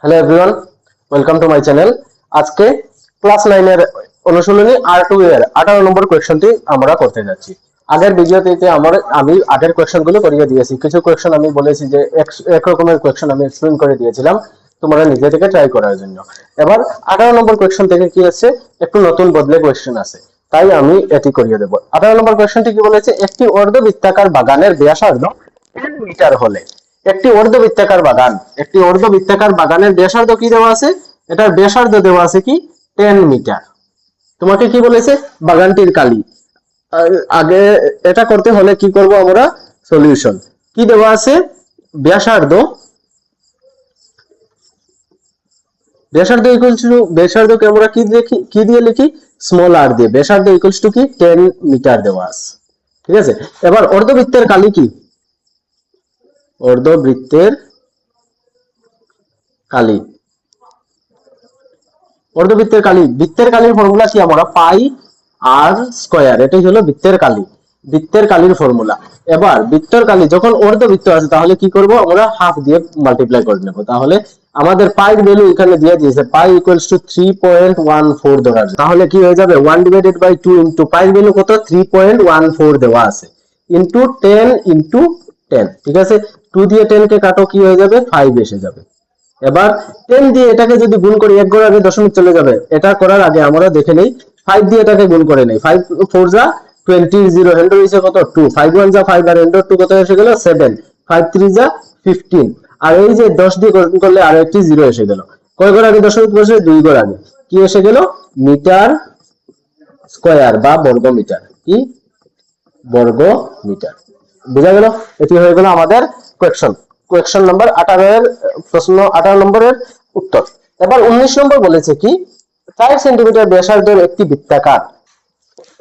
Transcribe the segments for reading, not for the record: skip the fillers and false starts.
Hello everyone, welcome to my channel. আজকে class 9 এর অনুশীলনী R2 এর 18 নম্বর কোয়েশ্চনটি আমরা করতে যাচ্ছি। আগের ভিডিওতে আমি আগের কোয়েশ্চনগুলো করিয়ে দিয়েছি। কিছু কোয়েশ্চন আমি বলেছি যে এক রকমের কোয়েশ্চন আমি এক্সপ্লেইন করে দিয়েছিলাম তোমরা নিজে থেকে ট্রাই করার জন্য। এবার 18 নম্বর কোয়েশ্চন থেকে কি আছে, একটু নতুন বদলে কোয়েশ্চন আছে, তাই আমি এটি করিয়ে দেব। 18 নম্বর কোয়েশ্চনটি কি বলেছে, একটি অর্ধবৃত্তাকার বাগানের ব্যাসার্ধ 10 মিটার হলে একটি অর্ধবৃত্তাকার বাগানের ব্যাসার্ধ কি দেওয়া আছে, এটার ব্যাসার্ধ দেওয়া আছে কি 10 মিটার। তোমাকে কি বলেছে, বাগানটির কালি। আগে এটা করতে হলে কি করব আমরা, সলিউশন। কি দেওয়া আছে, ব্যাসার্ধ ব্যাসার্ধকে আমরা কি দিয়ে লিখি, স্মল আর দিয়ে। ব্যাসার্ধ ইকুয়ালস টু কি 10 মিটার দেওয়া আছে, ঠিক আছে। এবার অর্ধবৃত্তের কালি কি, অর্ধবৃত্তের কালি বৃত্তের কালির ফর্মুলা কি, আমরা পাই আর স্কয়ার, এটাই হলো বৃত্তের কালির ফর্মুলা। এবার বৃত্তের কালি যখন অর্ধবৃত্ত আছে তাহলে কি করব, আমরা হাফ দিয়ে মাল্টিপ্লাই করে নেব। তাহলে আমাদের পাইর ভ্যালু এখানে দিয়ে দিয়েছে, পাই ইকুয়ালস টু 3.14 ধরা আছে। তাহলে কি হয়ে যাবে, 1 ডিভাইডেড বাই 2 ইনটু পাইর ভ্যালু কত 3.14 দেওয়া আছে, ইনটু 10 ইনটু 10, ঠিক আছে। 2 দিয়ে 10 কে কাটো, কি হয়ে যাবে 5 এসে যাবে। এবার 10 দিয়ে এটাকে যদি গুণ করি, এক ঘর আগে দশমিক চলে যাবে। এটা করার আগে আমরা দেখে নেই 5 দিয়ে এটাকে গুণ করে নেই। 5 4 যা 20, 0 হেন্ডো হইছে কত 2, 5 1 যা 5 আর হেন্ডো 2 কত এসে গেল 7, 5 3 যা 15, আর এই যে 10 দিয়ে গুণ করলে আর একটি 0 এসে গেল। কয় ঘর আগে দশমিক বসে, 2 ঘর আগে। কি এসে গেল, মিটার স্কয়ার বা বর্গ মিটার, কি বর্গ মিটার। বুঝা গেল, এটি হয়ে গেল আমাদের কোয়েশ্চন নাম্বার 18 এর প্রশ্ন, 18 নম্বরের উত্তর। এবার 19 নম্বর বলেছে কি, 4 সেন্টিমিটার ব্যাসার্ধের একটি বৃত্তাকার।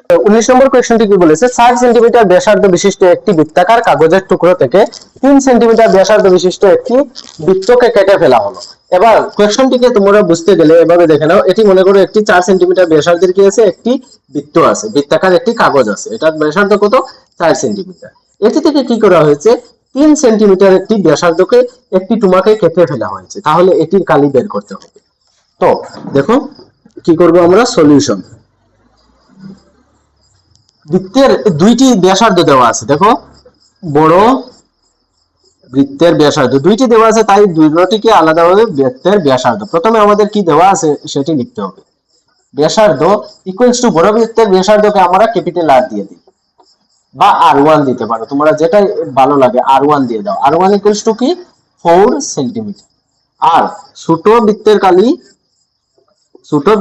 19 নম্বর কোয়েশ্চনটি কি বলেছে, 4 সেন্টিমিটার ব্যাসার্ধ বিশিষ্ট একটি বৃত্তাকার কাগজের টুকরো থেকে 3 সেন্টিমিটার ব্যাসার্ধ বিশিষ্ট একটি বৃত্তকে কেটে ফেলা হলো। এবার কোয়েশ্চনটিকে তোমরা বুঝতে গেলে এভাবে দেখে নাও। এটি মনে করো একটি 4 সেন্টিমিটার ব্যাসার্ধের কি আছে, একটি বৃত্ত আছে, বৃত্তাকার একটি কাগজ আছে, এটার ব্যাসার্ধ কত 4 সেন্টিমিটার। এটি থেকে কি করা হয়েছে, 3 সেন্টিমিটার একটি ব্যাসার্ধকে একটি তোমাকে কেটে ফেলা হয়েছে। তাহলে এটির কালি বের করতে হবে। তো দেখো কি করব আমরা, সলিউশন। বৃত্তের দুইটি ব্যাসার্ধ দেওয়া আছে, দেখো বড় বৃত্তের ব্যাসার্ধ দুইটি দেওয়া আছে, তাই দুইটিকে আলাদাভাবে বৃত্তের ব্যাসার্ধ। প্রথমে আমাদের কি দেওয়া আছে সেটি লিখতে হবে। ব্যাসার্ধ ইকুয়ালস টু বড় বৃত্তের ব্যাসার্ধকে আমরা ক্যাপিটাল আর দিয়ে দিই, বা R1 দিতে পারো, তোমরা যেটা ভালো লাগে R1 দিয়ে দাও। R1 ইকুয়ালস টু কি 4 সেন্টিমিটার। আর ছোট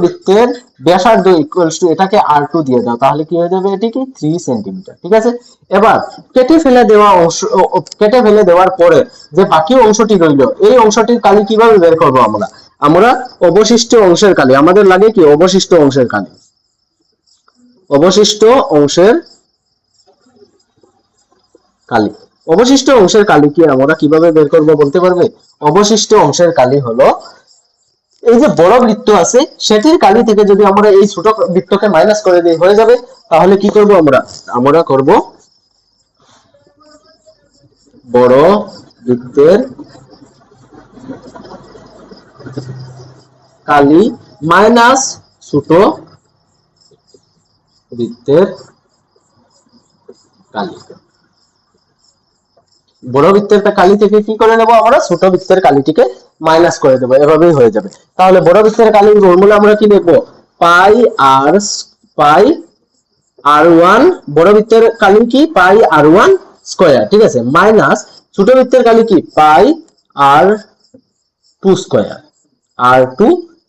বৃত্তের ব্যাসার্ধ ইকুয়ালস টু এটাকে R2 দিয়ে দাও, তাহলে কি হয়ে যাবে, এটি কি 3 সেন্টিমিটার, ঠিক আছে। এবার কেটে ফেলে দেওয়ার পরে যে বাকি অংশটি রইল, এই অংশটির কালি কিভাবে বের করব আমরা অবশিষ্ট অংশের কালি, আমাদের লাগে কি অবশিষ্ট অংশের কালি কি আমরা কিভাবে বের করব বলতে পারবে? অবশিষ্ট অংশের কালি হলো, এই যে বড় বৃত্ত আছে সেটির কালি থেকে যদি আমরা এই ছোট বৃত্তকে মাইনাস করে দিই, হয়ে যাবে। তাহলে কি করব আমরা করব বড় বৃত্তের কালি মাইনাস ছোট বৃত্তের কালি। বড় বৃত্তের কালি থেকে কি করে নেব, আমরা ছোট বৃত্তের কালিটিকে মাইনাস করে দেব, এভাবেই হয়ে যাবে। তাহলে বড় বৃত্তের কালির ফর্মুলা আমরা কি লিখব, পাই আর1, বড় বৃত্তের কালি কি পাই আর1 স্কয়ার, ঠিক আছে, মাইনাস ছোট বৃত্তের কালি কি পাই আর2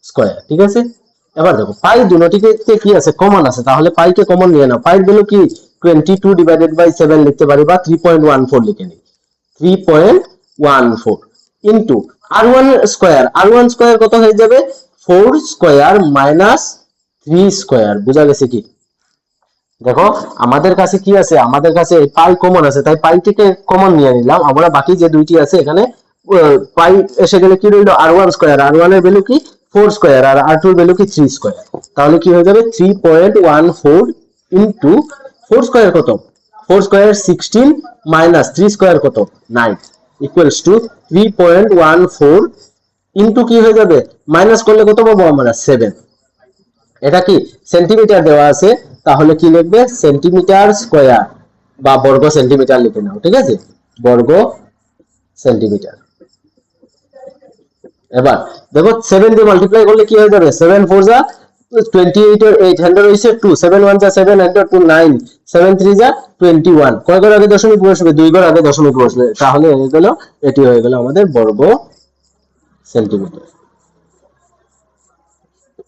স্কয়ার, ঠিক আছে। এবার দেখো পাই দুটোটিকে কি আছে, কমন আছে, তাহলে পাইকে কমন নিয়ে নাও। পাইর ভ্যালু কি 22 ডিভাইডেড বাই 7 লিখতে পারি, বা 3.14 লিখে নিই, 3.14 ইনটু আর1 স্কয়ার কত হয়ে যাবে, 4 স্কয়ার মাইনাস 3 স্কয়ার। বুঝা গেছে কি? দেখো আমাদের কাছে কি আছে, আমাদের কাছে পাই কমন আছে, তাই পাইটিকে কমন নিয়ে নিলাম আমরা। বাকি যে দুইটি আছে এখানে পাই এসে গেলে কি রইল, আর1 স্কয়ার, আর1 এর ভ্যালু কি 4 স্কয়ার, আর আর2 এর ভ্যালু কি 3 স্কয়ার। তাহলে কি হয়ে যাবে 3.14 ইনটু 4 স্কয়ার কত, 4 স্কয়ার 16 মাইনাস 3 স্কয়ার কত 9 ইকুয়ালস টু 3.14 ইনটু কি হয়ে যাবে, মাইনাস করলে কত পাবো আমরা 7। এটা কি সেন্টিমিটার দেওয়া আছে, তাহলে কি লিখবে সেন্টিমিটার স্কয়ার বা বর্গ সেন্টিমিটার লিখে নাও, ঠিক আছে, বর্গ সেন্টিমিটার। এবার দেখো 7 দিয়ে মাল্টিপ্লাই করলে কি হয়ে যাবে, 7 4 যা 28 এর 8 100 হইছে 2, 7 1 যা 7 100 2 9, 7 3 যা 21, কয় ঘর আগে দশমিক বসবে, 2 ঘর আগে দশমিক বসবে, তাহলে হয়ে গেল, এটি হয়ে গেল আমাদের বর্গ সেন্টিমিটার।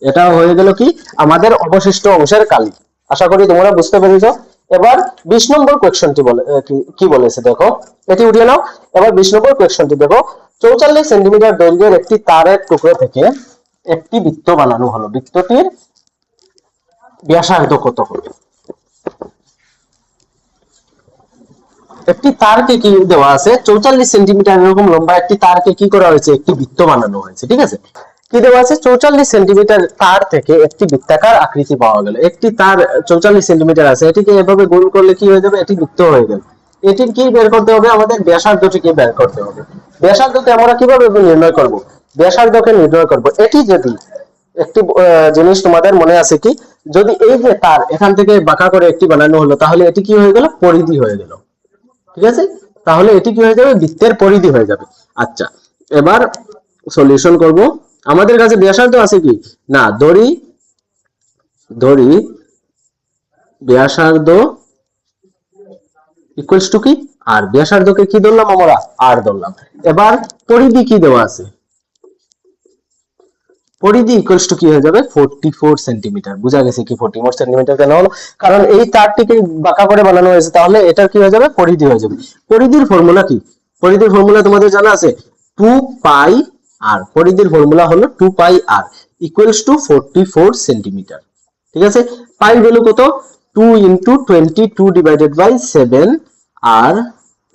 এটা হয়ে গেল কি আমাদের অবশিষ্ট অংশের কালি। আশা করি তোমরা বুঝতে পেরেছো। এবার 20 নম্বর কোয়েশ্চনটি বলে কি বলেছে দেখো, এটি উঠিয়ে নাও। এবার 20 নম্বর কোয়েশ্চনটি দেখো, 44 সেন্টিমিটার দৈর্ঘ্যের একটি তারের টুকরো থেকে একটি বৃত্ত বানানো হলো, বৃত্তটির ব্যাসার্ধ কত হবে? একটি তারকে কি দেওয়া আছে, 44 সেন্টিমিটার এরকম লম্বা একটি তারকে কি করা হয়েছে, একটি বৃত্ত বানানো হয়েছে, ঠিক আছে। কি দেওয়া আছে, 44 সেন্টিমিটার তার থেকে একটি বৃত্তাকার আকৃতি পাওয়া গেল। একটি তার 44 সেন্টিমিটার আছে, এটিকে এভাবে গুণ করলে কি হয়ে যাবে, এটি বৃত্ত হয়ে গেল। এটির কি বের করতে হবে, আমাদের ব্যাসার্ধটিকে বের করতে হবে। ব্যাসার্ধকে আমরা কিভাবে নির্ণয় করব, ব্যাসার্ধকে নির্ণয় করব, এটি যদি একটি জিনিস তোমাদের মনে আছে কি, যদি এই যে তার এখান থেকে বাঁকা করে একটি বানানো হলো, তাহলে এটি কি হয়ে গেল, পরিধি হয়ে গেল, ঠিক আছে। তাহলে এটি কি হয়ে যাবে, বৃত্তের পরিধি হয়ে যাবে। আচ্ছা, এবার সলিউশন করব। আমাদের কাছে ব্যাসার্ধ আছে কি না, দড়ি দড়ি ব্যাসার্ধ ইকুয়ালস টু কি, আর ব্যাসার্ধকে কি ধরলাম আমরা, আর ধরলাম। এবার পরিধি কি দেওয়া আছে, পরিধি ইকুয়ালস টু কি হয়ে যাবে, 44 সেন্টিমিটার। বুঝা গেছে কি 44 সেন্টিমিটার কেন হলো, কারণ এই তারটিকে বাঁকা করে বানানো হয়েছে, তাহলে এটা কি হয়ে যাবে, পরিধি হয়ে যাবে। পরিধির ফর্মুলা কি, পরিধির ফর্মুলা তোমাদের জানা আছে, 2 পাই আর, পরিধির ফর্মুলা হলো 2 pi r equals to 44 centimetre, ঠিক আছে। পাই ভ্যালু কত, 2 into 22 divided by 7 r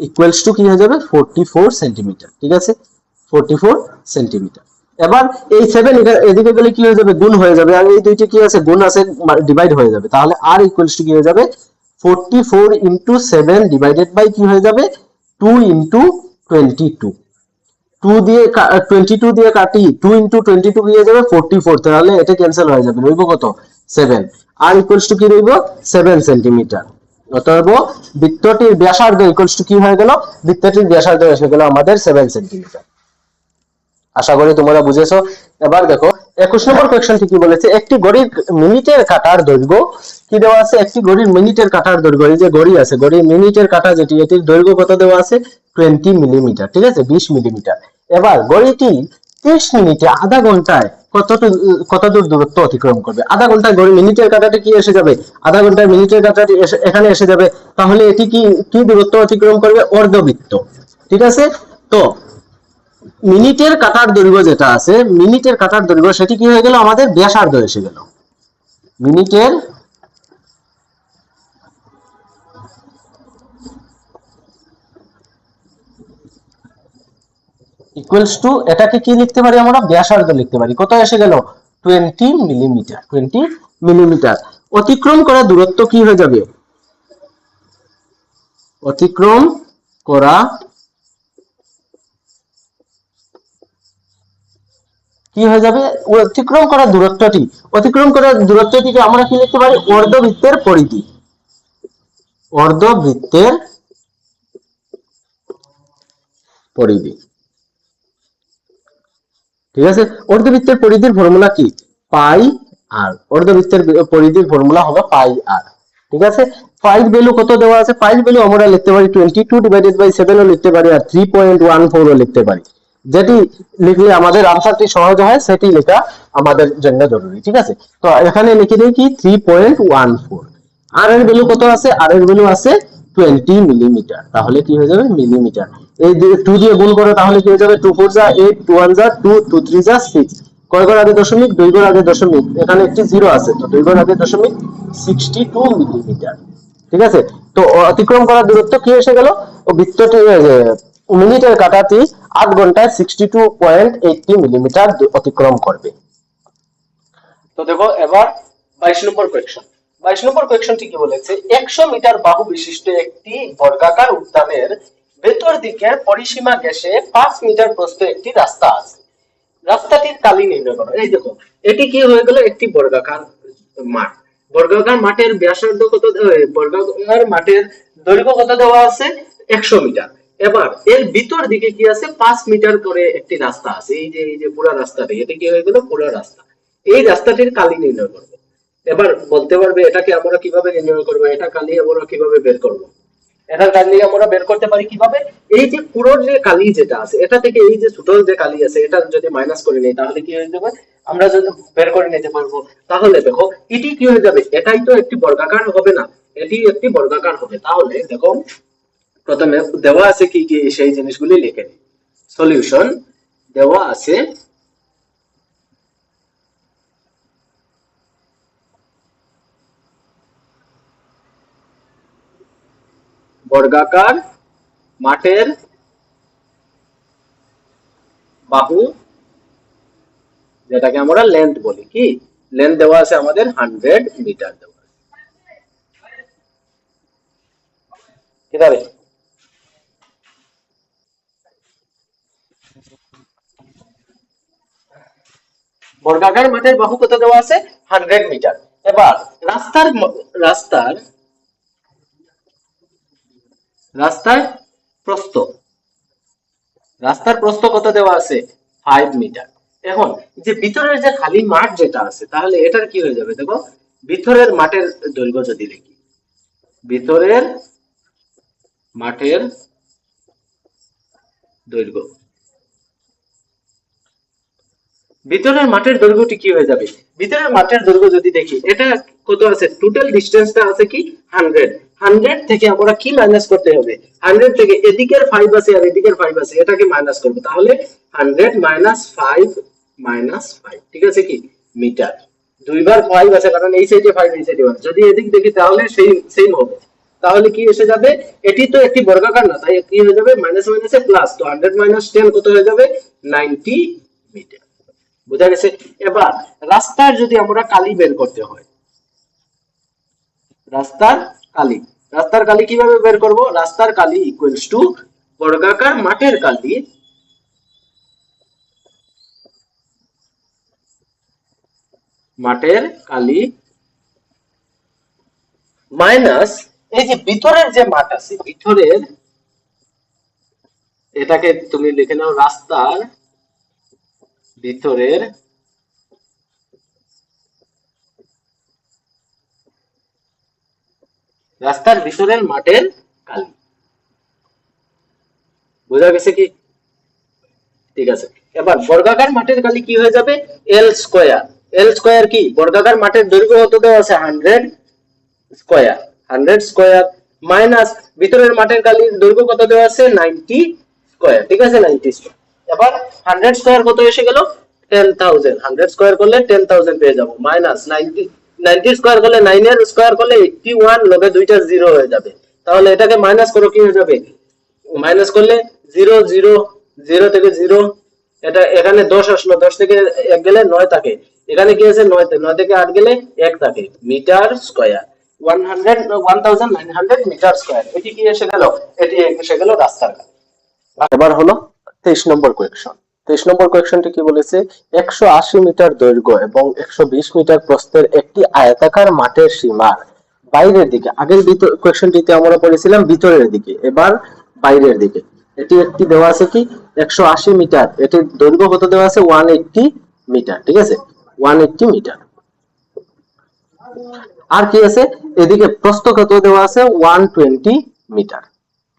equals to কি হয়ে যাবে, 44 সেন্টিমিটার, ঠিক আছে, 44 সেন্টিমিটার। এবার এই 7 এদিকে গেলে কি হয়ে যাবে, গুণ হয়ে যাবে, আর এই দুইটি কি আছে, গুণ আছে, ডিভাইড হয়ে যাবে, তাহলে আর ইকুয়ালস টু কি হয়ে যাবে, 44 ইনটু 7 ডিভাইডেড বাই কি হয়ে যাবে, 2 ইনটু 22। 2 দিয়ে 22 দিয়ে কাটি, 2 ইনটু 22 কি হয়ে যাবে, 44, তাহলে এটা ক্যান্সেল হয়ে যাবে, রইব কত, 7। আর ইকুয়ালস টু কি রইব, 7 সেন্টিমিটার। অতএব বৃত্তটির ব্যাসার্ধ ইকুয়ালস টু কি হয়ে গেল, বৃত্তটির ব্যাসার্ধ এসে গেল আমাদের 7 সেন্টিমিটার। আশা করি তোমরা বুঝেছো। এবার দেখো 21 নম্বর কোয়েশ্চনটি কি বলেছে, একটি ঘড়ির মিনিটের কাঁটার দৈর্ঘ্য কি দেওয়া আছে, একটি ঘড়ির মিনিটের কাঁটার দৈর্ঘ্য, এই যে ঘড়ি আছে, ঘড়ির মিনিটের কাঁটা যেটি, এটির দৈর্ঘ্য কত দেওয়া আছে, 20 মিলিমিটার, ঠিক আছে, 20 মিলিমিটার। এবার ঘড়িটি 30 মিনিটে, আধা ঘন্টায় কতদূর দূরত্ব অতিক্রম করবে। আধা ঘন্টায় ঘড়ি মিনিটের কাঁটাটি কি এসে যাবে, আধা ঘন্টায় মিনিটের কাঁটাটি এখানে এসে যাবে, তাহলে এটি কি কি দূরত্ব অতিক্রম করবে, অর্ধবৃত্ত, ঠিক আছে। তো মিনিটের কাঁটার দৈর্ঘ্য যেটা আছে, মিনিটের কাঁটার দৈর্ঘ্য সেটি কি হয়ে গেল, আমাদের ব্যাসার্ধ এসে গেল। মিনিটের ইকুয়ালস টু, এটাকে কি লিখতে পারি আমরা, ব্যাসার্ধ লিখতে পারি, কত এসে গেল, 20 মিলিমিটার, 20 মিলিমিটার। অতিক্রম করা দূরত্ব কি হয়ে যাবে, অতিক্রম করা কি হয়ে যাবে, অতিক্রম করা দূরত্বটি, অতিক্রম করা দূরত্বটিকে আমরা কি লিখতে পারি, অর্ধবৃত্তের পরিধি, অর্ধবৃত্তের পরিধি, ঠিক আছে। অর্ধবৃত্তের পরিধির ফর্মুলা কি, পাই আর, অর্ধবৃত্তের পরিধির ফর্মুলা হবে পাই আর, ঠিক আছে। পাই ভ্যালু কত দেওয়া আছে, পাই ভ্যালু আমরা লিখতে পারি 22 ডিভাইডেড বাই 7 ও লিখতে পারি, আর 3.14 ও লিখতে পারি। যেটি লিখলে আমাদের আনসারটি সহজ হয়, সেটি লেখা আমাদের জন্য জরুরি, ঠিক আছে। তো এখানে লিখে দিই কি 3.14। আর এর ভ্যালু কত আছে, আর এর ভ্যালু আছে 20 মিলিমিটার, তাহলে কি হয়ে যাবে, মিলিমিটার। এই 2 দিয়ে গুণ করে, তাহলে কি হয়ে যাবে, 2 4 যা 8, 2 1 যা 2, 2 3 যা 6, কয় ঘর আগে দশমিক, 2 ঘর আগে দশমিক, এখানে একটি জিরো আছে, তো 2 ঘর আগে দশমিক, 62 মিলিমিটার, ঠিক আছে। তো অতিক্রম করা দূরত্ব কি এসে গেল, ও বৃত্তটি মিনিটের কাঁটাটি 8 ঘন্টায় 62.80 মিলিমিটার অতিক্রম করবে। তো দেখো এবার 22 নম্বর কোয়েশ্চন। 22 নম্বর কোয়েশ্চনটি কি বলেছে, 100 মিটার বাহু বিশিষ্ট একটি বর্গাকার উদ্যানের ভেতর দিকে পরিসীমা ঘেঁষে 5 মিটার প্রস্থ একটি রাস্তা আছে। রাস্তাটির কালি নির্ণয় করো। এই দেখো, এটি কি হয়ে গেল, একটি বর্গাকার মাঠ। বর্গাকার মাঠের ব্যাসার্ধ কত, বর্গাকার মাঠের দৈর্ঘ্য কত দেওয়া আছে, 100 মিটার। এবার এর ভিতর দিকে কি আছে, 5 মিটার করে একটি রাস্তা আছে। এই যে পুরো রাস্তাটি, এটা কি হয়ে গেল, পুরো রাস্তা। এই রাস্তাটির কালি নির্ণয় করবো। এবার বলতে পারবে এটাকে আমরা কিভাবে নির্ণয় করবো, এটা কালি আমরা কিভাবে বের করবো? এটার কালি আমরা বের করতে পারি কিভাবে, এই যে পুরো যে কালি যেটা আছে এটা থেকে এই যে ছোট যে কালি আছে এটা যদি মাইনাস করে নেই তাহলে কি হয়ে যাবে, আমরা যদি বের করে নিতে পারবো। তাহলে দেখো এটি কি হয়ে যাবে, এটাই তো একটি বর্গাকার হবে না, এটি একটি বর্গাকার হবে। তাহলে দেখো প্রথমে দেওয়া আছে কি কি সেই জিনিসগুলি লিখে নিই। সলিউশন দেওয়া আছে বর্গাকার মাঠের বাহু, যেটাকে আমরা লেন্থ বলি, কি লেন্থ দেওয়া আছে আমাদের 100 মিটার দেওয়া আছে। কিভাবে, বর্গাকার মাঠের বাহু কত দেওয়া আছে, 100 মিটার। এবার রাস্তার রাস্তার রাস্তার প্রস্থ, রাস্তার প্রস্থ কত দেওয়া আছে, 5 মিটার। এখন যে ভিতরের যে খালি মাঠ যেটা আছে তাহলে এটার কি হয়ে যাবে, দেখো ভিতরের মাঠের দৈর্ঘ্য যদি লিখি, ভিতরের মাঠের দৈর্ঘ্য, ভিতরের মাঠের দৈর্ঘ্যটি কি হয়ে যাবে, ভিতরের মাঠের দৈর্ঘ্য যদি দেখি এটা কত আছে, টোটাল ডিসটেন্সটা আছে কি 100। 100 থেকে আমরা কি মাইনাস করতে হবে, 100 থেকে এদিকের 5 আছে আর এদিকের 5 আছে, এটাকে মাইনাস করব। তাহলে 100 মাইনাস 5 মাইনাস 5, ঠিক আছে কি মিটার। দুইবার 5 আছে কারণ এই সাইডে 5 এই সাইডে 1, যদি এদিক দেখি তাহলে সেম হবে। তাহলে কি এসে যাবে, এটি তো একটি বর্গাকার না, তাই কি হয়ে যাবে, মাইনাস মাইনাসে প্লাস, তো 100 মাইনাস 10 কত হয়ে যাবে, 90 মিটার। বুঝা গেছে। এবার রাস্তার যদি আমরা কালি বের করতে হয়, রাস্তার কালি, রাস্তার কালি কিভাবে বের করব, রাস্তার কালি ইকুয়ালস টু বর্গাকার মাঠের কালি মাঠের কালি মাইনাস এই যে ভিতরের যে মাঠ আছে ভিতরের, এটাকে তুমি লিখে নাও রাস্তার ভিতরের রাস্তার ভিতরের মাঠের কালি। বোঝা গেছে কি, ঠিক আছে। এবার বর্গাকার মাঠের কালি কি হয়ে যাবে, এল স্কয়ার। এল স্কয়ার কি, বর্গাকার মাঠের দৈর্ঘ্য কত দেওয়া আছে, 100 স্কয়ার, 100 স্কয়ার মাইনাস ভিতরের মাঠের কালির দৈর্ঘ্য কত দেওয়া আছে, 90 স্কয়ার, ঠিক আছে 90 স্কয়ার। এবার 100 স্কয়ার কত এসে গেল, 10,000। 100 স্কয়ার করলে 10,000 পেয়ে যাব, মাইনাস 90 স্কয়ার করলে 9 এর স্কয়ার করলে 81, লগে দুইটা 0 হয়ে যাবে। তাহলে এটাকে মাইনাস করো, কি হয়ে যাবে, মাইনাস করলে 0 0 0 থেকে 0, এটা এখানে 10 আসলো, 10 থেকে 1 গেলে 9 থাকে, এখানে কি আছে 9 থেকে 8 গেলে 1 থাকে, মিটার স্কয়ার 1900 মিটার স্কয়ার। এটি কি এসে গেল, এটি এসে গেল রাস্তার কাজ। এবার হলো 23 নম্বর কোয়েকশন। 23 নম্বর কোয়েকশনটি কি বলেছে, 180 মিটার দৈর্ঘ্য এবং 120 মিটার প্রস্থের একটি আয়তাকার মাঠের সীমার বাইরের দিকে, আগের কোয়েকশনটিতে আমরা পড়েছিলাম ভিতরের দিকে, এবার বাইরের দিকে। এটি একটি দেওয়া আছে কি 180 মিটার, এটির দৈর্ঘ্য কত দেওয়া আছে 180 মিটার, ঠিক আছে 180 মিটার। আর কি আছে, এদিকে প্রস্থ কত দেওয়া আছে 120 মিটার,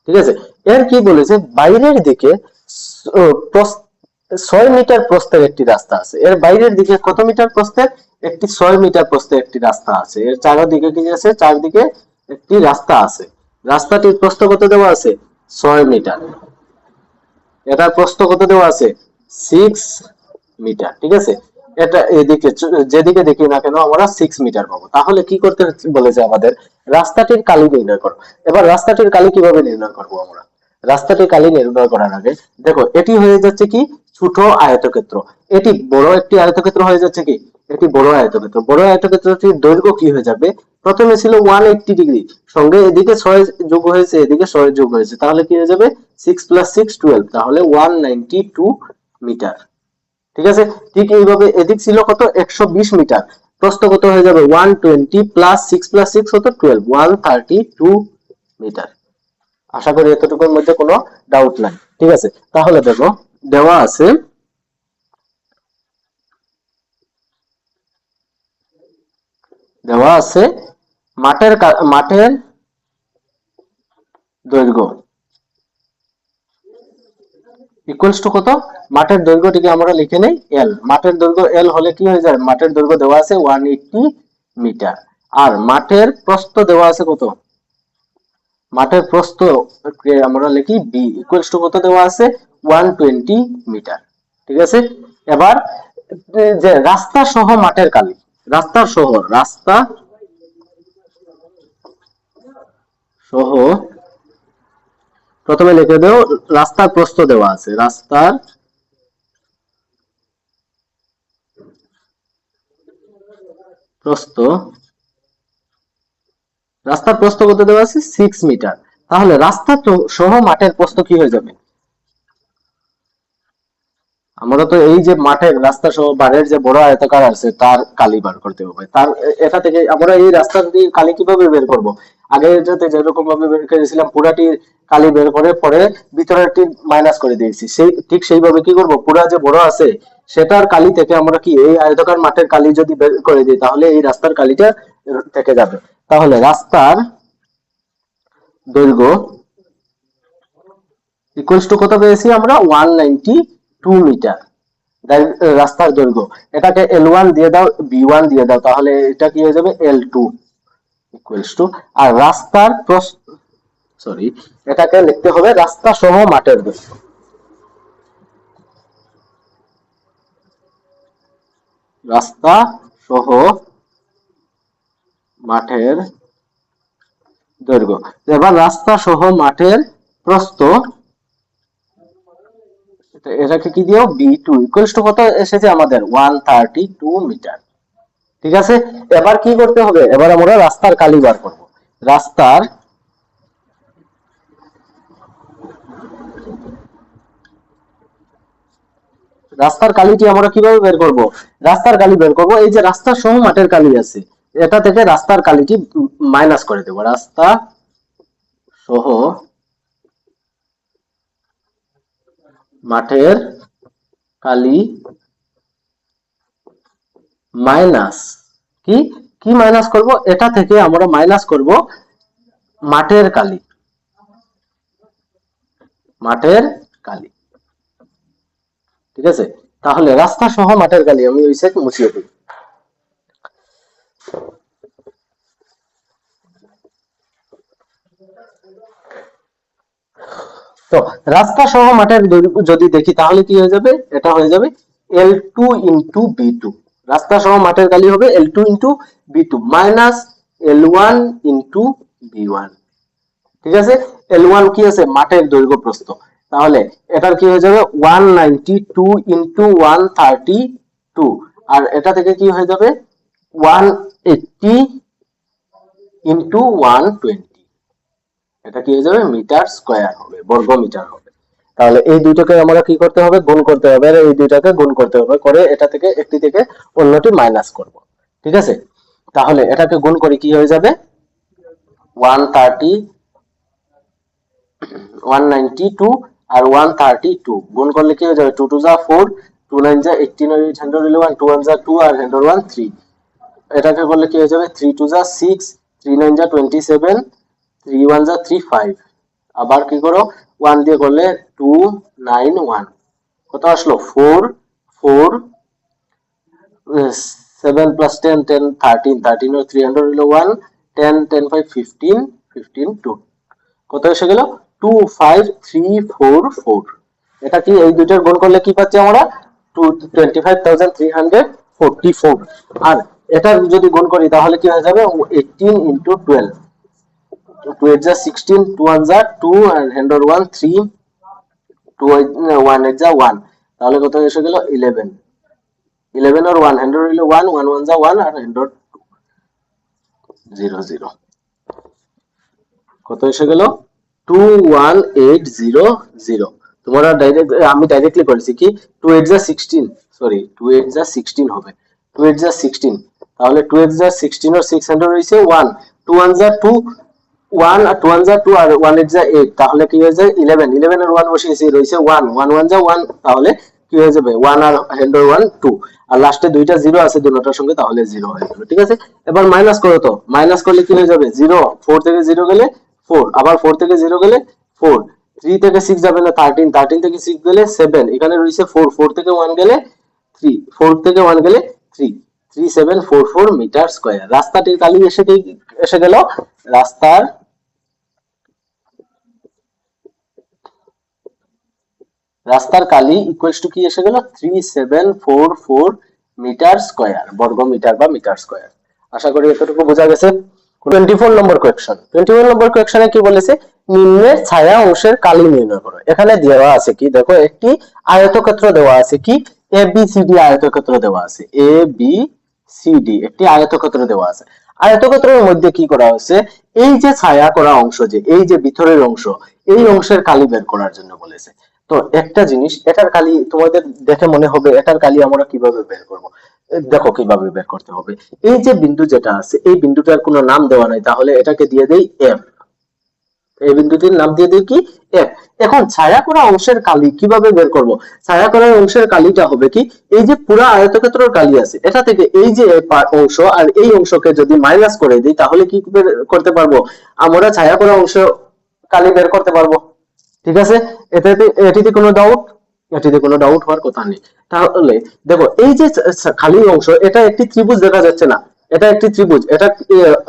ঠিক আছে। এর কি বলেছে, বাইরের দিকে 6 মিটার প্রস্থের একটি রাস্তা আছে, এর বাইরের দিকে কত মিটার প্রস্থের, একটি 6 মিটার প্রস্থের একটি রাস্তা আছে, এর চারদিকে কি আছে, চারদিকে একটি রাস্তা আছে। রাস্তাটির প্রস্থ কত দেওয়া আছে 6 মিটার, এটার প্রস্থ কত দেওয়া আছে 6 মিটার, ঠিক আছে। এটা এদিকে যেদিকে দেখি না কেন আমরা 6 মিটার পাবো। তাহলে কি করতে বলেছে আমাদের, রাস্তাটির কালি নির্ণয় করো। এবার রাস্তাটির কালি কিভাবে নির্ণয় করব আমরা, রাস্তাটির কালি নির্ণয় করার আগে দেখো এটি হয়ে যাচ্ছে কি ছোট আয়তক্ষেত্র, এটি বড় একটি আয়তক্ষেত্র হয়ে যাচ্ছে কি, এটি বড় আয়তক্ষেত্র। বড় আয়তক্ষেত্রটির দৈর্ঘ্য কি হয়ে যাবে, প্রথমে ছিল 180 ডিগ্রি, সঙ্গে এদিকে 6 যোগ হয়েছে, এদিকে 6 যোগ হয়েছে, তাহলে কি হয়ে যাবে 6 + 6 12, তাহলে 192 মিটার। ঠিক আছে, ঠিক এইভাবে এদিক ছিল কত 120 মিটার, প্রস্থ কত হয়ে যাবে 120 প্লাস 6 প্লাস 6 কত 12, 132 মিটার। আশা করি এতটুকুর মধ্যে কোনো ডাউট নাই। ঠিক আছে, তাহলে দেখো দেওয়া আছে মাঠের দৈর্ঘ্য ইকুয়ালস টু কত, মাঠের দৈর্ঘ্যটিকে আমরা লিখে নেই এল। মাঠের দৈর্ঘ্য এল হলে কি হয়ে যায়, মাঠের দৈর্ঘ্য দেওয়া আছে 180 মিটার, আর মাঠের প্রস্থ দেওয়া আছে কত, মাঠের প্রস্থ আমরা লিখি বি ইকুয়ালস টু কত দেওয়া আছে 120 মিটার। ঠিক আছে, এবার যে রাস্তা সহ মাঠের কালি, রাস্তা সহ প্রথমে লিখে দেও রাস্তার প্রস্থ দেওয়া আছে, প্রস্থ রাস্তার প্রস্থ কত দেওয়া আছে 6 মিটার। তাহলে রাস্তা সহ মাঠের প্রস্থ কি হয়ে যাবে, আমরা তো এই যে মাঠের রাস্তা সহ বাড়ির যে বড় আয়তাকার আছে তার কালি বার করতে হবে, তার এটা থেকে আমরা এই রাস্তার কালি কিভাবে বের করব, আগে এটাতে যেরকম ভাবে বের করেছিলাম পুরাটি কালি বের করে পরে ভিতরেরটি মাইনাস করে দিয়েছি, সেই ঠিক সেইভাবে কি করব, পুরা যে বড় আছে সেটার কালি থেকে আমরা কি এই আয়তাকার মাঠের কালি যদি বের করে দিই তাহলে এই রাস্তার কালিটা থেকে যাবে। তাহলে রাস্তার দৈর্ঘ্য ইকুয়ালস টু কত পেয়েছি আমরা 192 মিটার রাস্তার দৈর্ঘ্য, এটাকে L1 দিয়ে দাও B1 দিয়ে দাও তাহলে এটা কি হয়ে যাবে L2 ইকুয়ালস টু, আর রাস্তার সরি এটাকে লিখতে হবে রাস্তা সহ মাঠের দৈর্ঘ্য, রাস্তা সহ মাঠের দৈর্ঘ্য। এবার রাস্তা সহ মাঠের প্রস্থ, এটাকে কি দিও B2 ইকুয়ালস টু কত এসেছে আমাদের 132 মিটার। ঠিক আছে, এবার কি করতে হবে, এবার আমরা রাস্তার কালি বার করব। রাস্তার কালিটি আমরা কিভাবে বের করব, রাস্তার কালি বের করব এই যে রাস্তা সহ মাঠের কালি আছে এটা থেকে রাস্তার কালিটি মাইনাস করে দেব, রাস্তা সহ মাঠের কালি মাইনাস কি কি মাইনাস করব, এটা থেকে আমরা মাইনাস করব মাঠের কালি, মাঠের কালি। ঠিক আছে, তাহলে রাস্তা সহ মাঠের কালি আমি ওই সেট মুছিয়ে দিই। তো রাস্তা সহ মাঠের দৈর্ঘ্য যদি দেখি তাহলে কি হয়ে যাবে, এটা হয়ে যাবে L2 ইন্টু B2, রাস্তা সহ মাঠের কালি হবে L2 into B2 minus L1 into B1। ঠিক আছে, L1 কি আছে মাঠের দৈর্ঘ্য প্রস্থ, তাহলে এটার কি হয়ে যাবে 192 ইন্টু 132, আর এটা থেকে কি হয়ে যাবে 180 ইন্টু 120, এটা কি হয়ে যাবে মিটার স্কয়ার হবে, বর্গ মিটার হবে। তাহলে এই দুইটাকে আমরা কি করতে হবে, গুণ করতে হবে, আর এই দুইটাকে গুণ করতে হবে, করে এটা থেকে একটি থেকে অন্যটি মাইনাস করব। ঠিক আছে, তাহলে এটাকে গুণ করে কি হয়ে যাবে 130 192 আর 132 গুণ করলে কি হয়ে যাবে 2 2 যা 4, 2 9 যা 18 আর 8 111, 2 1 যা 2 আর 1 3, এটাকে করলে কি হয়ে যাবে 3 2 যা 6, 3 9 যা 27, 3 1 যা 3 5, আবার কি করো 1 দিয়ে করলে 2 9 1, কত আসলো 4 4 7 plus 10 10 13, 13 আর 300 হলো 1, 10 10 5 15, 15 2, কত এসে গেল 25344। এটা কি এই দুইটার গুণ করলে কি পাচ্ছি আমরা 25,344, আর এটা যদি গুণ করি তাহলে কি হয়ে যাবে 18 ইন্টু 12, 2 8 যা 16, 2 1 যা 2 আর 1 3, 2 1 8 যা 1, তাহলে কত এসে গেল 11, 11 আর 1 100 হলো 1, 1 1 যা 1 আর 100 0 0, কত এসে গেল 21800। তোমরা ডাইরেক্ট আমি ডাইরেক্টলি করেছি কি 2 8 যা 16, সরি 2 8 যা 16 হবে, 2 8 যা 16, তাহলে 2 8 যা 16 আর 600 হইছে 1, 2 1 যা 2, 1 আর 2 1 যা 2 আর 1 8 যা 8, তাহলে কি হয়ে যায় 11, 11 এর 1 বসিয়েছি রইছে 1, 1 1 যা 1, তাহলে কি হয়ে যাবে 1 আর হ্যান্ডের 1 2, আর লাস্টে দুইটা জিরো আছে দুটোটার সঙ্গে, তাহলে জিরো হয়ে যাবে। ঠিক আছে, এবার মাইনাস করো, তো মাইনাস করলে কি হয়ে যাবে 0, 4 থেকে 0 গেলে 4, আবার 4 থেকে 0 গেলে 4, 3 থেকে 6 যাবে না 13, 13 থেকে 6 গেলে 7, এখানে রয়েছে 4, 4 থেকে 1 গেলে 3, 4 থেকে 1 গেলে 3, 3744 মিটার স্কয়ার। রাস্তাটির কালি এসে গেল, রাস্তার কালি ইকুয়ালস টু কি এসে গেল 3744 মিটার স্কয়ার, বর্গ মিটার বা মিটার স্কয়ার। আশা করি এতটুকু বোঝা গেছে। 24 নম্বর কোয়েশ্চন, 24 নম্বর কোয়েশ্চনে কি বলেছে, নিম্নের ছায়া অংশের কালি নির্ণয় করো। এখানে দেওয়া আছে কি দেখো, একটি আয়তক্ষেত্র দেওয়া আছে, কি এবিসিডি আয়তক্ষেত্র দেওয়া আছে, এবিসিডি একটি আয়তক্ষেত্র দেওয়া আছে। আয়তক্ষেত্রের মধ্যে কি করা হয়েছে, এই যে ছায়া করা অংশ, যে এই যে ভিতরের অংশ, এই অংশের কালি বের করার জন্য বলেছে। তো একটা জিনিস, এটার কালি তোমাদের দেখে মনে হবে এটার কালি আমরা কিভাবে বের করব। দেখো কিভাবে বের করতে হবে, এই যে বিন্দু যেটা আছে, এই বিন্দুটার কোনো নাম দেওয়া নাই, তাহলে এটাকে দিয়ে দেই এফ, এই বিন্দুটির নাম দিয়ে দিই কি এফ। এখন ছায়া করা অংশের কালি কিভাবে বের করব, ছায়া করা অংশের কালিটা হবে কি, এই যে পুরো আয়তক্ষেত্রের কালি আছে, এটা থেকে এই যে অংশ আর এই অংশকে যদি মাইনাস করে দিই, তাহলে কি বের করতে পারবো, আমরা ছায়া করা অংশ কালি বের করতে পারবো। ঠিক আছে, এটিতে কোনো ডাউট, এটিতে কোনো ডাউট হওয়ার কথা নেই। তাহলে দেখো এই যে খালি অংশ, এটা একটি ত্রিভুজ দেখা যাচ্ছে না, এটা একটি ত্রিভুজ, এটা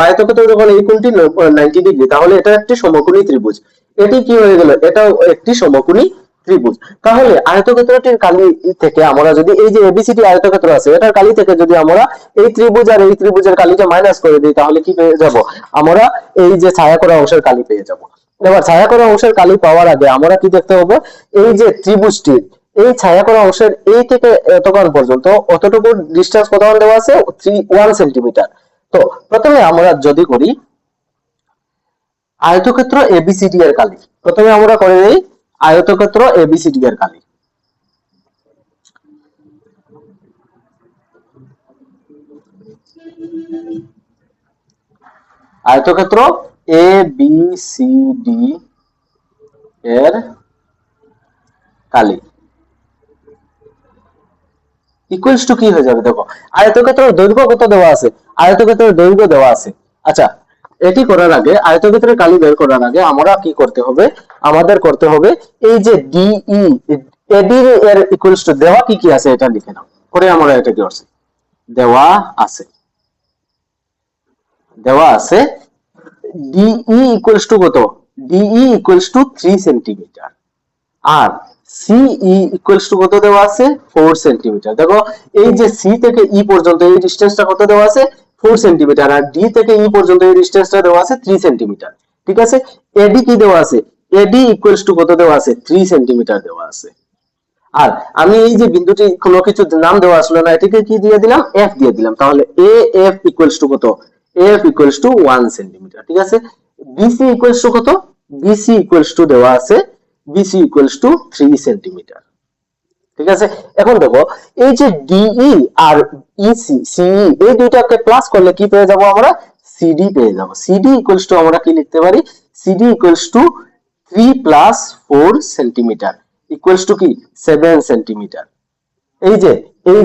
আয়তক্ষেত্র যখন এই কোণটি 90 ডিগ্রি, তাহলে এটা একটি সমকোণী ত্রিভুজ। এটি কি হয়ে গেল, এটাও একটি সমকোণী ত্রিভুজ। তাহলে আয়তক্ষেত্রটির কালি থেকে আমরা যদি এই যে এবিসিডি আয়তক্ষেত্র আছে, এটার কালি থেকে যদি আমরা এই ত্রিভুজ আর এই ত্রিভুজের কালিটা মাইনাস করে দিই, তাহলে কি পেয়ে যাব, আমরা এই যে ছায়া করা অংশের কালি পেয়ে যাব। এবার ছায়া করা অংশের কালি পাওয়ার আগে আমরা কি দেখতে হবে, এই যে ত্রিভুজটির এই ছায়া করা অংশের এই থেকে এতক্ষণ পর্যন্ত অতটুকু ডিসটেন্স কতক্ষণ দেওয়া আছে, 1 সেন্টিমিটার। তো প্রথমে আমরা যদি করি আয়তক্ষেত্র এবিসিডি এর কালি, প্রথমে আমরা করে নেই আয়তক্ষেত্র এবিসিডি এর কালি। আয়তক্ষেত্র এ বি সি ডি এর কালি ইকুয়ালস টু কি হয়ে যাবে, দেখো আয়তক্ষেত্রের দৈর্ঘ্য কত দেওয়া আছে, আয়তক্ষেত্রের দৈর্ঘ্য দেওয়া আছে। আচ্ছা, এটি করার আগে, আয়তক্ষেত্রের কালি বের করার আগে আমরা কি করতে হবে, আমাদের করতে হবে এই যে ডিই এডি এর ইকুয়ালস টু দেওয়া কি কি আছে এটা লিখে নাও, করে আমরা এটা কি করছি, দেওয়া আছে, দেওয়া আছে ডিই ইকুয়ালস টু কত, ডিই ইকুয়ালস টু 3 সেন্টিমিটার, আর সিই ইকুয়ালস টু কত দেওয়া আছে 4 সেন্টিমিটার। দেখো এই যে সি থেকে ই পর্যন্ত এই ডিসটেন্সটা কত দেওয়া আছে 4 সেন্টিমিটার, আর ডি থেকে ই পর্যন্ত এই ডিসটেন্সটা দেওয়া আছে 3 সেন্টিমিটার। ঠিক আছে, এডি কি দেওয়া আছে, এডি ইকুয়ালস টু কত দেওয়া আছে 3 সেন্টিমিটার দেওয়া আছে। আর আমি এই যে বিন্দুটি কোনো কিছু নাম দেওয়া আসলো না, এটাকে কি দিয়ে দিলাম, এফ দিয়ে দিলাম, তাহলে এ এফ ইকুয়ালস টু কত, এফ ইকুয়ালস টু 1 সেন্টিমিটার। ঠিক আছে, বিসি ইকুয়ালস টু কত, বিসি ইকুয়ালস টু দেওয়া আছে, বিসি ইকুয়ালস টু 3 সেন্টিমিটার। ঠিক আছে, এখন দেখো এই যে ডিই আর ইসি সিই এই দুইটাকে প্লাস করলে কি পেয়ে যাব, আমরা সিডি পেয়ে যাব। সিডি ইকুয়ালস টু আমরা কি লিখতে পারি, CD equals to 3 plus 4 centimetre equals to কি 7 সেন্টিমিটার। এই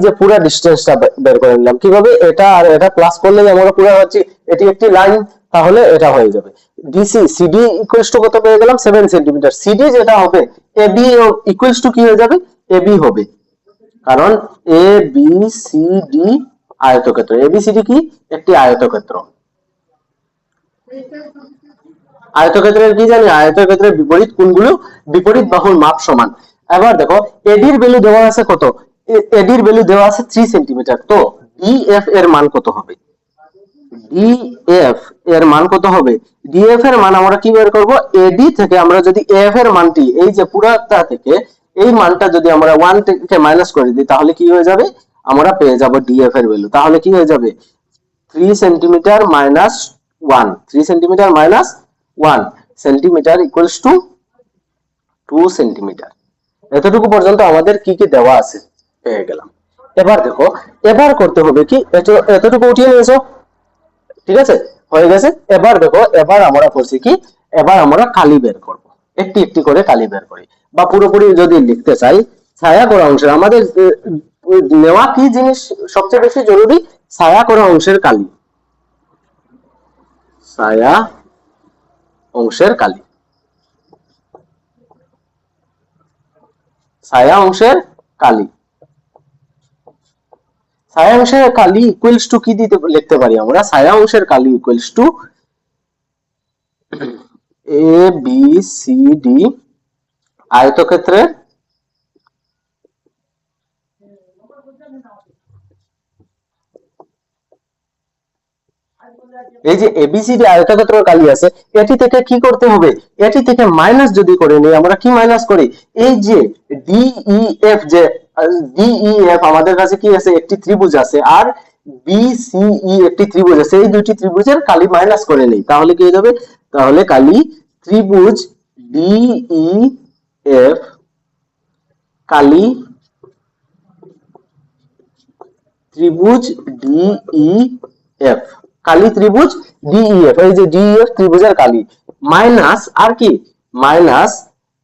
যে পুরো ডিসটেন্সটা বের করে নিলাম কিভাবে, এটা আর এটা প্লাস করলেই আমরা পুরো হচ্ছে এটি একটি লাইন, তাহলে এটা হয়ে যাবে ডিসি সিডি ইকুয়ালস টু কত পেয়ে গেলাম 7 সেন্টিমিটার। সিডি যেটা হবে এবি ইকুয়ালস টু কি হয়ে যাবে, এবি হবে, কারণ এ বি সি ডি আয়তক্ষেত্র, এবিসিডি কি একটি আয়তক্ষেত্র। আয়তক্ষেত্রের কি জানি, আয়তক্ষেত্রের বিপরীত কোণগুলো বিপরীত বাহুর মাপ সমান। এবার দেখো এডির ভ্যালু দেওয়া আছে কত, এডির ভ্যালু দেওয়া আছে 3 সেন্টিমিটার, তো ডিএফ এর মান কত হবে, ডিএফ এর মান কত হবে, ডিএফ এর মান আমরা কি বের করব, এডি থেকে আমরা যদি এফ এর মানটি এই যে পুরাটা থেকে এই মানটা যদি আমরা 1 থেকে মাইনাস করে দিই, তাহলে কি হয়ে যাবে, আমরা পেয়ে যাব ডিএফ এর ভ্যালু, তাহলে কি হয়ে যাবে 3 centimetre minus 1, 3 centimetre minus 1 centimetre equals to 2 centimetre. এতটুকু পর্যন্ত আমাদের কি কি দেওয়া আছে পেয়ে গেলাম। এবার দেখো, এবার করতে হবে কি, এতটুকু উঠিয়ে নিয়েছো, ঠিক আছে, হয়ে গেছে। এবার দেখো, এবার আমরা করছি কি, এবার আমরা কালি বের করব, একটি একটি করে কালি বের করি, বা পুরোপুরি যদি লিখতে চাই, ছায়া করা অংশের আমাদের নেওয়া কি জিনিস সবচেয়ে বেশি জরুরি, ছায়া করা অংশের কালি, ছায়া অংশের কালি, ছায়া অংশের কালি, ছায়া অংশের কালি ইকুয়ালস টু কি দিতে লিখতে পারি আমরা, ছায়া অংশের কালি equals to A B C D আয়তক্ষেত্রের এই যে এবিসিডি আয়তক্ষেত্র কালি আছে, এটি থেকে কি করতে হবে, এটি থেকে মাইনাস যদি করে নিই, আমরা কি মাইনাস করি, এই যে ডিইএফ, যে ডিইএফ আমাদের কাছে কি আছে, একটি ত্রিভুজ আছে, আর বিসিই একটি ত্রিভুজ আছে, এই দুইটি ত্রিভুজের কালি মাইনাস করে নেই, তাহলে কি হয়ে যাবে, তাহলে কালি ত্রিভুজ ডিইএফ কালি ত্রিভুজ ডিইএফ, কালি ত্রিভুজ ডিইএফ, এই যে ডিইএফ ত্রিভুজের কালি, মাইনাস আর কি, মাইনাস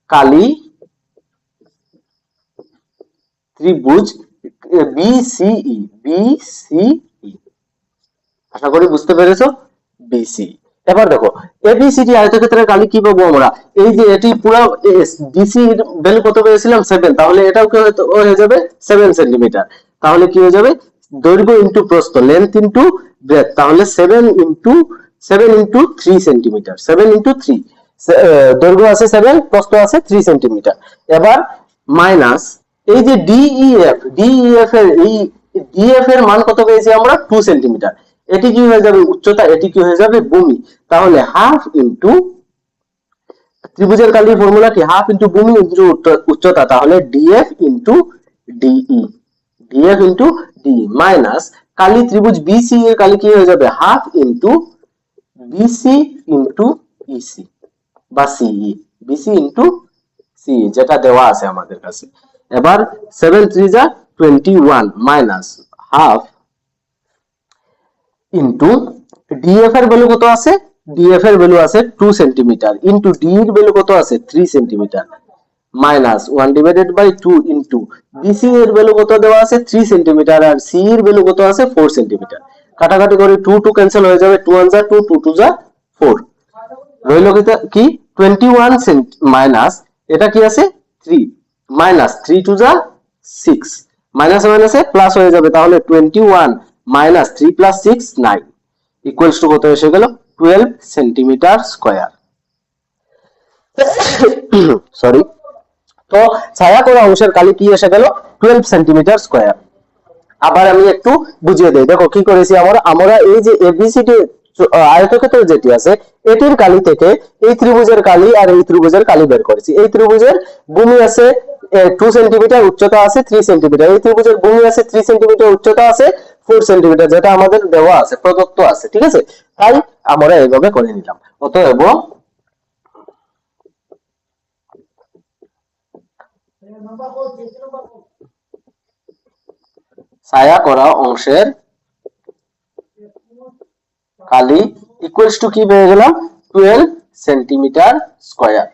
কালি ত্রিভুজ বিসিই, বিসিই, আশা করি বুঝতে পেরেছো, বিসি। এবার দেখো, এবিসিডি আয়তক্ষেত্রের কালি কি পাবো আমরা, এই যে এটি পুরো বিসি এর ভ্যালু কত পেয়েছিলাম 7, তাহলে এটাও কি হয়ে যাবে 7 সেন্টিমিটার, তাহলে কি হয়ে যাবে, দৈর্ঘ্য ইনটু প্রস্থ, লেন্থ ইনটু ব্রেথ, তাহলে 7 ইনটু 3 সেন্টিমিটার, 7 ইনটু 3, দৈর্ঘ্য আছে 7, প্রস্থ আছে 3 সেন্টিমিটার। এবার মাইনাস এই যে ডিইএফ এর, এই ডিএফ এর মান কত পেয়েছি আমরা, 2 সেন্টিমিটার, এটি কি হয়ে যাবে উচ্চতা, এটি কি হয়ে যাবে ভূমি, তাহলে হাফ ইনটু, ত্রিভুজের কালির ফর্মুলা কি, হাফ ইনটু ভূমি ইনটু উচ্চতা, তাহলে DF into DE, DF into DE, minus কালি ত্রিভুজ বিসি এর কালি কি হয়ে যাবে, half into BC into EC বা সিই, বিসি ইনটু সিই যেটা দেওয়া আছে আমাদের কাছে। এবার 7 3 যা 21 মাইনাস হাফ ইনটু ডিএফ এর ভ্যালু কত আছে, ডিএফ এর ভ্যালু আছে 2 সেন্টিমিটার, ইনটু ডি এর ভ্যালু কত আছে 3 centimetre, minus 1 divided by 2 into BC এর ভ্যালু কত দেওয়া আছে 3 সেন্টিমিটার, আর সি এর ভ্যালু কত আছে 4 সেন্টিমিটার, কাটাকাটি করে 2 2 ক্যান্সেল হয়ে যাবে, 2 1 যা 2, 2 2 যা 4, রইল কি 21 মাইনাস এটা কি আছে 3, মাইনাস 3 2 যা 6, মাইনাস মাইনাসে প্লাস হয়ে যাবে, তাহলে 21 মাইনাস 3 প্লাস 6 9 ইকুয়ালস টু কত এসে গেল 12 সেন্টিমিটার স্কয়ার। সরি, তো ছায়া করা অংশের কালি কি এসে গেল 12 সেন্টিমিটার স্কয়ার। আবার আমি একটু বুঝিয়ে দেই, দেখো কি করেছি আমরা, আমরা এই যে এবিসিডি আয়তক্ষেত্র যেটি আছে এটির কালি থেকে এই ত্রিভুজের কালি আর এই ত্রিভুজের কালি বের করেছি। এই ত্রিভুজের ভূমি আছে 2 সেন্টিমিটার, উচ্চতা আছে 3 সেন্টিমিটার, এই ত্রিভুজের ভূমি আছে 3 সেন্টিমিটার, উচ্চতা আছে 4 সেন্টিমিটার, যেটা আমাদের দেওয়া আছে, প্রদত্ত আছে, ঠিক আছে, তাই আমরা এইভাবে করে নিলাম। অতএব ছায়া করা অংশের কালি ইকুয়ালস টু কি পেয়ে গেলাম 12 সেন্টিমিটার স্কয়ার,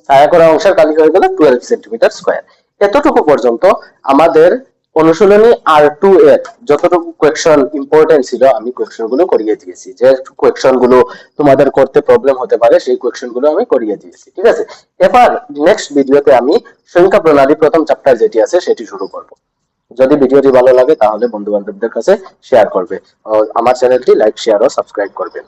ছায়া করা অংশের কালি হয়ে গেল 12 সেন্টিমিটার স্কয়ার। এতটুকু পর্যন্ত আমাদের অনুশীলনী R2 এর যতটুকু কোয়েকশন ইম্পর্টেন্ট ছিল আমি কোয়েকশন গুলো করিয়ে দিয়েছি, যে কোয়েকশন গুলো তোমাদের করতে প্রবলেম হতে পারে সেই কোয়েকশন গুলো আমি করিয়ে দিয়েছি, ঠিক আছে। এবার নেক্সট ভিডিওতে আমি সংখ্যা প্রণালী প্রথম চ্যাপ্টার যেটি আছে সেটি শুরু করব। যদি ভিডিওটি ভালো লাগে তাহলে বন্ধু বান্ধবদের কাছে শেয়ার করবে, আমার চ্যানেলটি লাইক শেয়ার ও সাবস্ক্রাইব করবেন।